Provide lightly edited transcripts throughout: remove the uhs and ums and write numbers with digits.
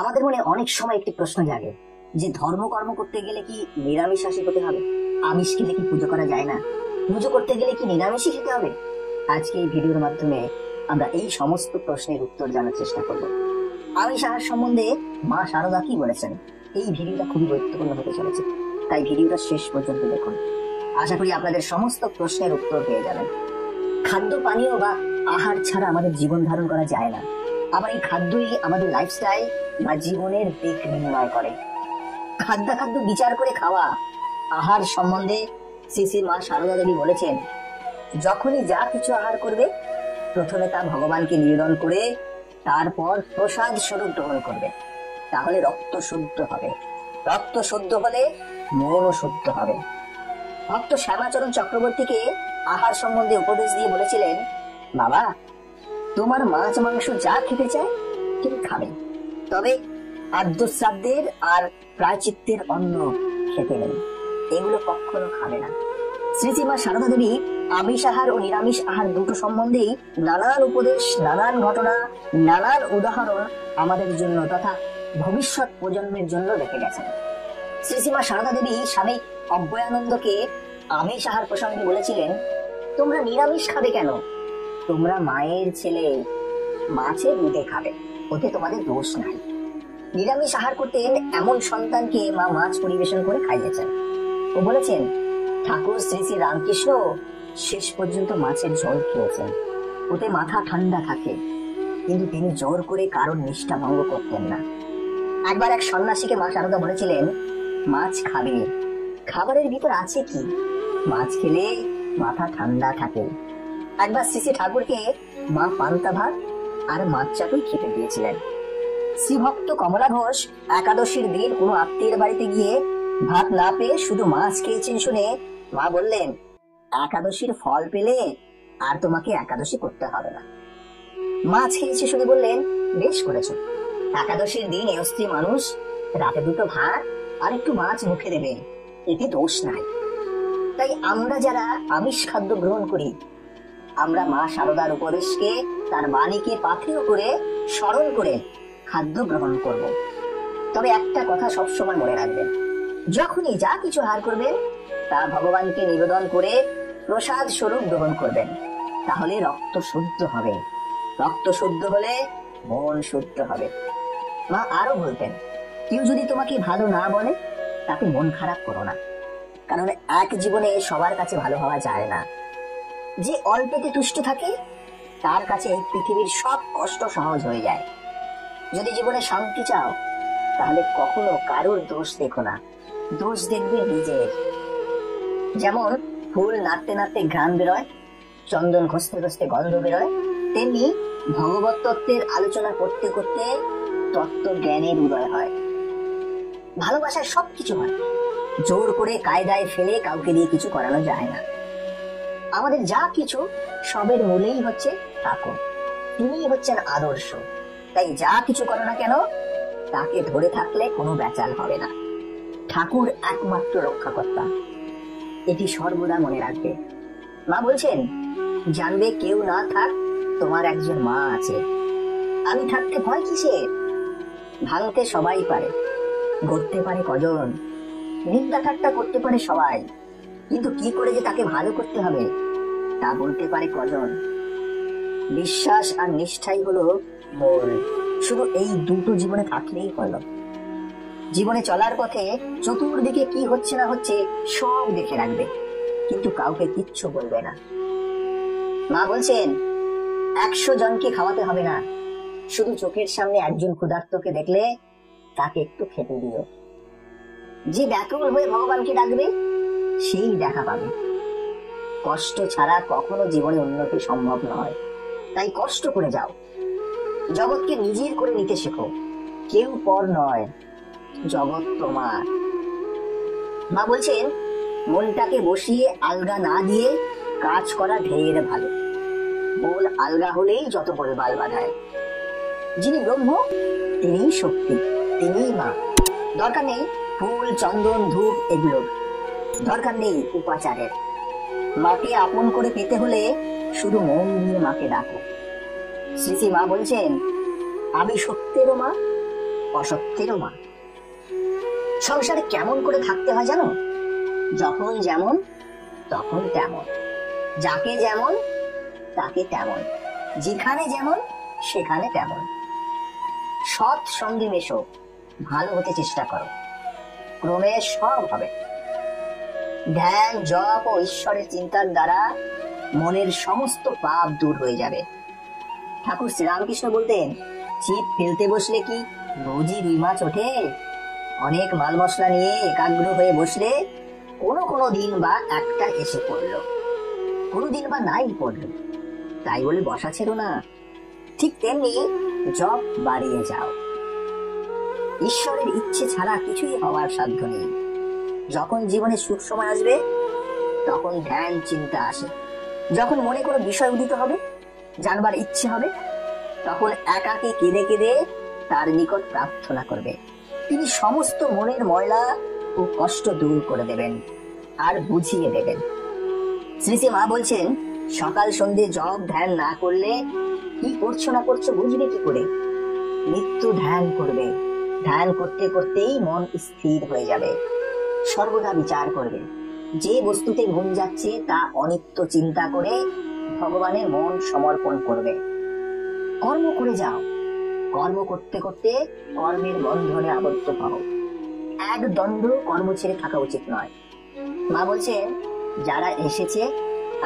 আমাদের মনে অনেক সময় একটি প্রশ্ন জাগে যে ধর্মকর্ম করতে গেলে কি নিরামিষাশী হতে হবে? আমিষ খেলে কি পুজো করা যায় না? পুজো করতে গেলে কি নিরামিষই খেতে হবে? আজকে এই ভিডিওর মাধ্যমে আমরা এই সমস্ত প্রশ্নের উত্তর জানার চেষ্টা করব। আমিষ আহার সম্বন্ধে মা শারদা কি বলেছেন, এই ভিডিওটা খুবই গুরুত্বপূর্ণ হতে চলেছে, তাই ভিডিওটা শেষ পর্যন্ত দেখুন। আশা করি আপনাদের সমস্ত প্রশ্নের উত্তর পেয়ে যাবেন। খাদ্য পানীয় বা আহার ছাড়া আমাদের জীবন ধারণ করা যায় না। আবার এই খাদ্যই আমাদের লাইফস্টাইল বা জীবনের দিক নির্ণয় করে। খাদ্য বিচার করে খাওয়া। আহার সম্বন্ধে শ্রী মা শারদা দেবী বলেছেন, যখনই যা কিছু আহার করবে প্রথমে তা ভগবানকে নিবেদন করে তারপর প্রসাদ স্বরূপ গ্রহণ করবে, তাহলে রক্ত শুদ্ধ হবে। রক্ত শুদ্ধ হলে মনও শুদ্ধ হবে। ভক্ত শ্যামাচরণ চক্রবর্তীকে আহার সম্বন্ধে উপদেশ দিয়ে বলেছিলেন, বাবা, তোমার মাছ মাংস যা খেতে চায় তুমি খাবে, তবে আদ্যশ্রাদ্ধের আর প্রায়চিত্তের অন্ন খেতে নেই, এগুলো কখনো খাবে না। শ্রীমা শারদা দেবী আমিষ আহার ও নিরামিষ আহার দুটো সম্বন্ধেই নানান উপদেশ, নানান ঘটনা, নানান উদাহরণ আমাদের জন্য তথা ভবিষ্যৎ প্রজন্মের জন্য রেখে গেছেন। শ্রীমা শারদা দেবী স্বামী অভয়ানন্দকে আমিষ আহার প্রসঙ্গে বলেছিলেন, তোমরা নিরামিষ খাবে কেন? তোমরা মায়ের ছেলে, মাছের দুধে খাবে, ওতে তোমাদের দোষ নাই। নিরামিষ আহার করতেন এমন সন্তানকে মা মাছ পরিবেশন করে খাইয়েছেন। ও বলেছেন, ঠাকুর শ্রী শ্রী রামকৃষ্ণ শেষ পর্যন্ত মাছের ঝোল খেয়েছেন, ওতে মাথা ঠান্ডা থাকে, কিন্তু তিনি জোর করে কারোর নিষ্ঠা ভঙ্গ করতেন না। একবার এক সন্ন্যাসীকে মা শারদা বলেছিলেন, মাছ খাবে, খাবারের ভিতর আছে কি? মাছ খেলে মাথা ঠান্ডা থাকে। একবার শ্রী শ্রী ঠাকুরকে মা পান্তা ভাত আর মাছ চাটুই খেতে দিয়েছিলেন। শ্রীভক্ত কমলা ঘোষ একাদশীর দিন কোনো আত্মীয়ের বাড়িতে গিয়ে ভাত না পেয়ে শুধু মাছ খেয়েছেন শুনে মা বললেন, একাদশীর ফল পেলে আর তোমাকে একাদশী করতে হবে না। মাছ খেয়েছে শুনে বললেন, বেশ করেছো, একাদশীর দিন এ স্ত্রী মানুষ রাতে দুটো ভাত আর একটু মাছ মুখে দেবে, এতে দোষ নাই। তাই আমরা যারা আমিষ খাদ্য গ্রহণ করি, আমরা মা শারদার উপদেশকে, তার বাণীকে পাথেয় করে স্মরণ করে খাদ্য গ্রহণ করব। তবে একটা কথা সবসময় মনে রাখবেন, যখনই যা কিছু আহার করবেন তা ভগবানকে নিবেদন করে প্রসাদ স্বরূপ গ্রহণ করবেন, তাহলে রক্ত শুদ্ধ হবে। রক্ত শুদ্ধ হলে মন শুদ্ধ হবে। মা আরো বলতেন, কেউ যদি তোমাকে ভালো না বলে তাতে মন খারাপ করো না, কারণ এক জীবনে সবার কাছে ভালো হওয়া যায় না। যে অল্পেতে তুষ্ট থাকে তার কাছে এই পৃথিবীর সব কষ্ট সহজ হয়ে যায়। যদি জীবনে শান্তি চাও তাহলে কখনো কারোর দোষ দেখো না, দোষ দেখবে নিজের। যেমন ফুল নাড়তে নাড়তে ঘ্রাণ বেরোয়, চন্দন ঘষতে ঘষতে গন্ধ বেরোয়, তেমনি ভগবত তত্ত্বের আলোচনা করতে করতে তত্ত্ব জ্ঞানের উদয় হয়। ভালোবাসায় সবকিছু হয়, জোর করে কায়দায় ফেলে কাউকে দিয়ে কিছু করানো যায় না। আমাদের যা কিছু সবের মূলেই হচ্ছে ঠাকুর, তিনিই হচ্ছেন আদর্শ। তাই যা কিছু করো না কেন তাকে ধরে থাকলে কোনো বেচাল হবে না। ঠাকুর একমাত্র রক্ষাকর্তা, এটি সর্বদা মনে রাখবে। মা বলছেন, জানবে কেউ না থাক তোমার একজন মা আছে। আমি থাকতে ভয় কিসের? ভাঙতে সবাই পারে, গড়তে পারে কজন, নিন্দা ঠাট্টা করতে পারে সবাই, কিন্তু কি করে যে তাকে ভালো করতে হবে তা বলতে পারে কজন? বিশ্বাস আর নিষ্ঠাই হলো মূল। শুধু এই দুটো জীবনে থাকলেই হলো। জীবনে চলার পথে চতুর্দিকে কি হচ্ছে না হচ্ছে সব দেখে রাখবে, কিন্তু কাউকে কিচ্ছু বলবে না। মা বলছেন, 100 জনকে খাওয়াতে হবে না, শুধু চোখের সামনে একজন ক্ষুধার্তকে দেখলে তাকে একটু খেতে দিও। যে ব্যাকুল হয়ে ভগবানকে ডাকবে সেই দেখা পাবে। কষ্ট ছাড়া কখনো জীবনে উন্নতি সম্ভব নয়, তাই কষ্ট করে যাও। জগৎকে নিজের করে নিতে শেখো, কেউ পর নয়, জগৎ তোমার। মা বলছেন, মনটাকে বসিয়ে আলগা না দিয়ে কাজ করা ঢের ভালো। মন আলগা হলেই যত বলবাল বাঁধায়। যিনি ব্রহ্ম তিনিই শক্তি, তিনিই মা। দরকার নেই ফুল, চন্দন, ধূপ এগুলোর, দরকার নেই উপাচারের। মাকে আপন করে পেতে হলে শুধু মন দিয়ে মাকে ডাকো। শ্রী মা বলছেন, আমি সত্যেরও মা, অসত্যেরও মা। সংসারে কেমন করে থাকতে হয় জানো? যখন যেমন তখন তেমন, যাকে যেমন তাকে তেমন, যেখানে যেমন সেখানে তেমন। সৎ সঙ্গে মেশো, ভালো হতে চেষ্টা করো, ক্রমে সব হবে। ধ্যান, জপ ও ঈশ্বরের চিন্তার দ্বারা মনের সমস্ত পাপ দূর হয়ে যাবে। ঠাকুর শ্রীরামকৃষ্ণ বলতেন, ছিপ ফেলতে বসলে কি রোজই রুই মাছ ওঠে? অনেক মাল মশলা নিয়ে একাগ্র হয়ে বসলে কোনো দিন বা একটা এসে পড়লো, কোনোদিন বা নাই পড়লো, তাই বলে বসা ছেড়ো না। ঠিক তেমনি জপ বাড়িয়ে যাও। ঈশ্বরের ইচ্ছে ছাড়া কিছুই হওয়ার সাধ্য নেই। যখন জীবনে সুখ সময় আসবে তখন ধ্যান চিন্তা আসে। যখন মনে কোনো বিষয় উদিত হবে, জানবার ইচ্ছে হবে, তখন একাকে কেঁদে কেঁদে তার নিকট প্রার্থনা করবে। তিনি সমস্ত মনের ময়লা ও কষ্ট দূর করে দেবেন আর বুঝিয়ে দেবেন। শ্রী শ্রী মা বলছেন, সকাল সন্ধে জপ ধ্যান না করলে কি করছো না করছো বুঝবে কি করে? নিত্য ধ্যান করবে। ধ্যান করতে করতেই মন স্থির হয়ে যাবে। সর্বদা বিচার করবে। যে বস্তুতে মন যাচ্ছে তা অনিত্য চিন্তা করে ভগবানের মন সমর্পণ করবে। কর্ম করে যাও। কর্ম করতে করতে কর্মের বন্ধনে আবদ্ধ হও। এক দণ্ড কর্ম ছেড়ে থাকা উচিত নয়। মা বলছেন, যারা এসেছে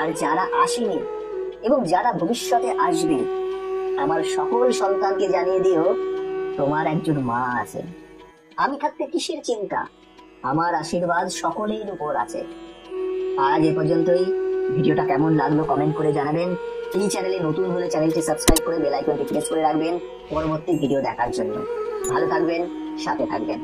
আর যারা আসেনি এবং যারা ভবিষ্যতে আসবে, আমার সকল সন্তানকে জানিয়ে দিও, তোমার একজন মা আছে। আমি থাকতে কিসের চিন্তা? আমার আশীর্বাদ সকলের উপর আছে। আজ এ পর্যন্তই। ভিডিওটা কেমন লাগলো কমেন্ট করে জানাবেন। এই চ্যানেলে নতুন হলে চ্যানেলটি সাবস্ক্রাইব করে বেল আইকনটি প্রেস করে রাখবেন পরবর্তী ভিডিও দেখার জন্য। ভালো থাকবেন, সাথে থাকবেন।